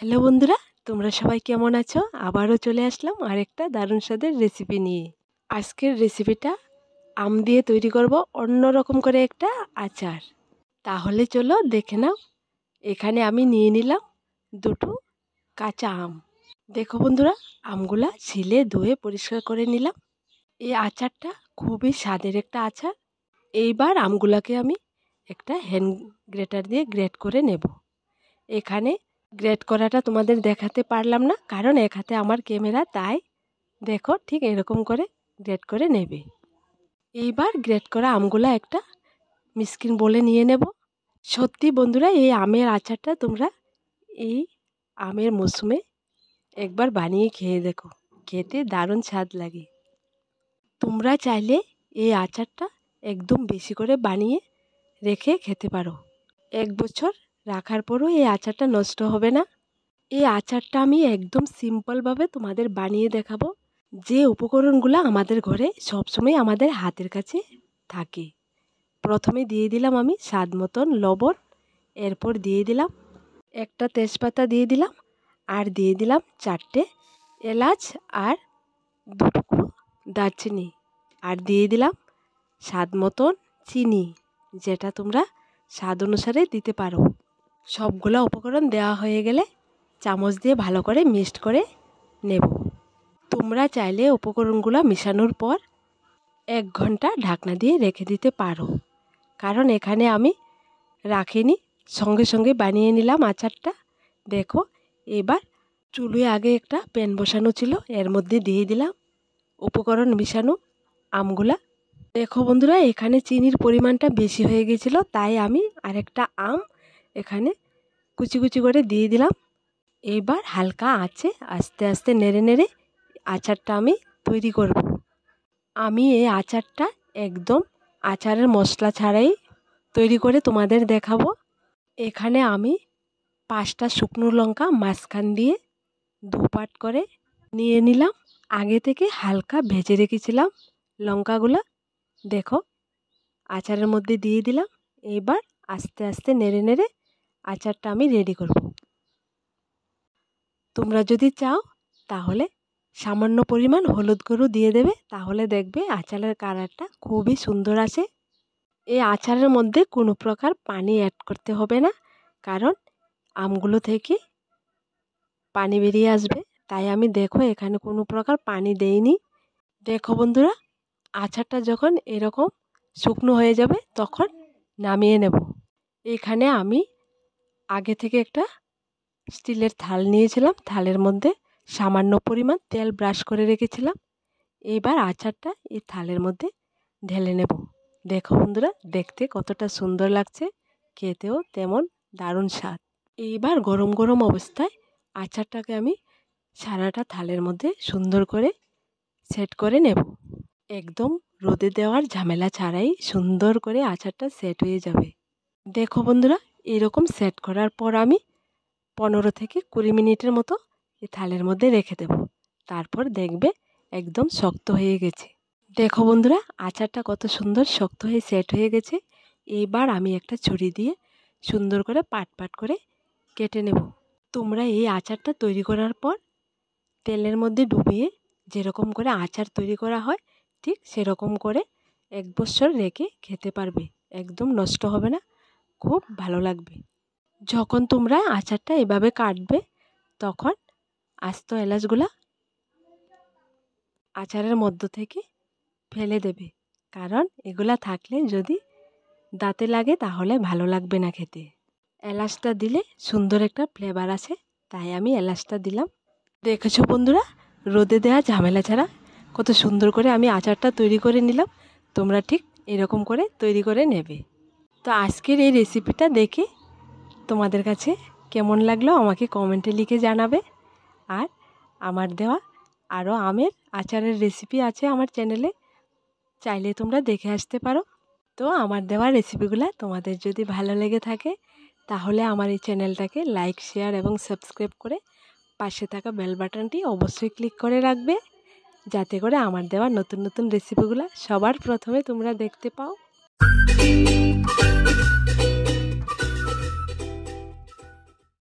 Hello বন্ধুরা, তোমরা সবাই কেমন আছো? আবারও চলে আসলাম আরেকটা দারুণ স্বাদের রেসিপি নিয়ে। আজকের রেসিপিটা আম দিয়ে তৈরি করব অন্যরকম করে একটা আচার। তাহলে চলো দেখে নাও। এখানে আমি নিয়ে নিলাম দুটো কাঁচা আম। দেখো বন্ধুরা, আমগুলা ছিলে ধুয়ে পরিষ্কার করে নিলাম। এই আচারটা খুবই স্বাদের একটা আচার। এইবার আমগুলাকে আমি একটা হ্যান্ড গ্রেটার দিয়ে গ্রেট করে নেব। এখানে গ্রেট করাটা তোমাদের দেখাতে পারলাম না, কারণ এক হাতে আমার ক্যামেরা, তাই দেখো ঠিক এরকম করে গ্রেট করে নেবে। এইবার গ্রেট করা আমগুলা একটা মিক্সিং বোলে নিয়ে নেব। সত্যি বন্ধুরা, এই আমের আচারটা তোমরা এই আমের মৌসুমে একবার বানিয়ে খেয়ে দেখো, খেতে দারুণ স্বাদ লাগে। তোমরা চাইলে এই আচারটা একদম বেশি করে বানিয়ে রেখে খেতে পারো। 1 বছর রাখার পরও এই আচারটা নষ্ট হবে না। এই আচারটা আমি একদম সিম্পলভাবে তোমাদের বানিয়ে দেখাবো, যে উপকরণগুলো আমাদের ঘরে সবসময় আমাদের হাতের কাছে থাকে। প্রথমে দিয়ে দিলাম আমি স্বাদ মতন লবণ, এরপর দিয়ে দিলাম একটা তেজপাতা দিয়ে দিলাম, আর দিয়ে দিলাম 4টে এলাচ আর 2 টুকরো দারচিনি, আর দিয়ে দিলাম স্বাদ মতন চিনি, যেটা তোমরা স্বাদ অনুসারে দিতে পারো। সবগুলো উপকরণ দেওয়া হয়ে গেলে চামচ দিয়ে ভালো করে মিক্সড করে নেব। তোমরা চাইলে উপকরণগুলো মিশানোর পর 1 ঘন্টা ঢাকনা দিয়ে রেখে দিতে পারো, কারণ এখানে আমি রাখিনি, সঙ্গে সঙ্গে বানিয়ে নিলাম আচারটা। দেখো, এবার চুলোয় আগে একটা প্যান বসানো ছিল, এর মধ্যে দিয়ে দিলাম উপকরণ মিশানো আমগুলা। দেখো বন্ধুরা, এখানে চিনির পরিমাণটা বেশি হয়ে গেছিলো, তাই আমি আরেকটা আম এখানে কুচি কুচি করে দিয়ে দিলাম। এইবার হালকা আঁচে আস্তে আস্তে নেড়ে নেড়ে আচারটা আমি তৈরি করব। আমি এই আচারটা একদম আচারের মশলা ছাড়াই তৈরি করে তোমাদের দেখাবো। এখানে আমি 5টা শুকনো লঙ্কা মাঝখান দিয়ে 2 পাট করে নিয়ে নিলাম। আগে থেকে হালকা ভেজে রেখেছিলাম লঙ্কাগুলো। দেখো, আচারের মধ্যে দিয়ে দিলাম। এইবার আস্তে আস্তে নেড়ে নেড়ে আচারটা আমি রেডি করব। তোমরা যদি চাও তাহলে সামান্য পরিমাণ হলুদ গুঁড়ো দিয়ে দেবে, তাহলে দেখবে আচারের কালারটা খুবই সুন্দর আসে। এই আচারের মধ্যে কোনো প্রকার পানি অ্যাড করতে হবে না, কারণ আমগুলো থেকে পানি বেরিয়ে আসবে, তাই আমি দেখো এখানে কোনো প্রকার পানি দেইনি। দেখো বন্ধুরা, আচারটা যখন এরকম শুকনো হয়ে যাবে তখন নামিয়ে নেব। এখানে আমি আগে থেকে একটা স্টিলের থাল নিয়েছিলাম, থালের মধ্যে সামান্য পরিমাণ তেল ব্রাশ করে রেখেছিলাম। এবার আচারটা এই থালের মধ্যে ঢেলে নেব। দেখো বন্ধুরা, দেখতে কতটা সুন্দর লাগছে, খেতেও তেমন দারুণ স্বাদ। এইবার গরম গরম অবস্থায় আচারটাকে আমি সারাটা থালের মধ্যে সুন্দর করে সেট করে নেব। একদম রোদে দেওয়ার ঝামেলা ছাড়াই সুন্দর করে আচারটা সেট হয়ে যাবে। দেখো বন্ধুরা, এরকম সেট করার পর আমি 15 থেকে 20 মিনিটের মতো এই থালের মধ্যে রেখে দেব। তারপর দেখবে একদম শক্ত হয়ে গেছে। দেখো বন্ধুরা, আচারটা কত সুন্দর শক্ত হয়ে সেট হয়ে গেছে। এইবার আমি একটা ছুরি দিয়ে সুন্দর করে পাট পাট করে কেটে নেব। তোমরা এই আচারটা তৈরি করার পর তেলের মধ্যে ডুবিয়ে যেরকম করে আচার তৈরি করা হয়, ঠিক সেরকম করে 1 বছর রেখে খেতে পারবে। একদম নষ্ট হবে না, খুব ভালো লাগবে। যখন তোমরা আচারটা এভাবে কাটবে তখন আস্ত এলাচগুলা আচারের মধ্য থেকে ফেলে দেবে, কারণ এগুলা থাকলে যদি দাঁতে লাগে তাহলে ভালো লাগবে না খেতে। এলাচটা দিলে সুন্দর একটা ফ্লেভার আসে, তাই আমি এলাচটা দিলাম। দেখেছো বন্ধুরা, রোদে দেওয়া ঝামেলা ছাড়া কত সুন্দর করে আমি আচারটা তৈরি করে নিলাম। তোমরা ঠিক এরকম করে তৈরি করে নেবে। তো আজকের এই রেসিপিটা দেখে তোমাদের কাছে কেমন লাগলো আমাকে কমেন্টে লিখে জানাবে। আর আমার দেওয়া আরও আমের আচারের রেসিপি আছে আমার চ্যানেলে, চাইলে তোমরা দেখে আসতে পারো। তো আমার দেওয়া রেসিপিগুলো তোমাদের যদি ভালো লেগে থাকে তাহলে আমার এই চ্যানেলটাকে লাইক, শেয়ার এবং সাবস্ক্রাইব করে পাশে থাকা বেল বাটনটি অবশ্যই ক্লিক করে রাখবে, যাতে করে আমার দেওয়া নতুন নতুন রেসিপিগুলো সবার প্রথমে তোমরা দেখতে পাও।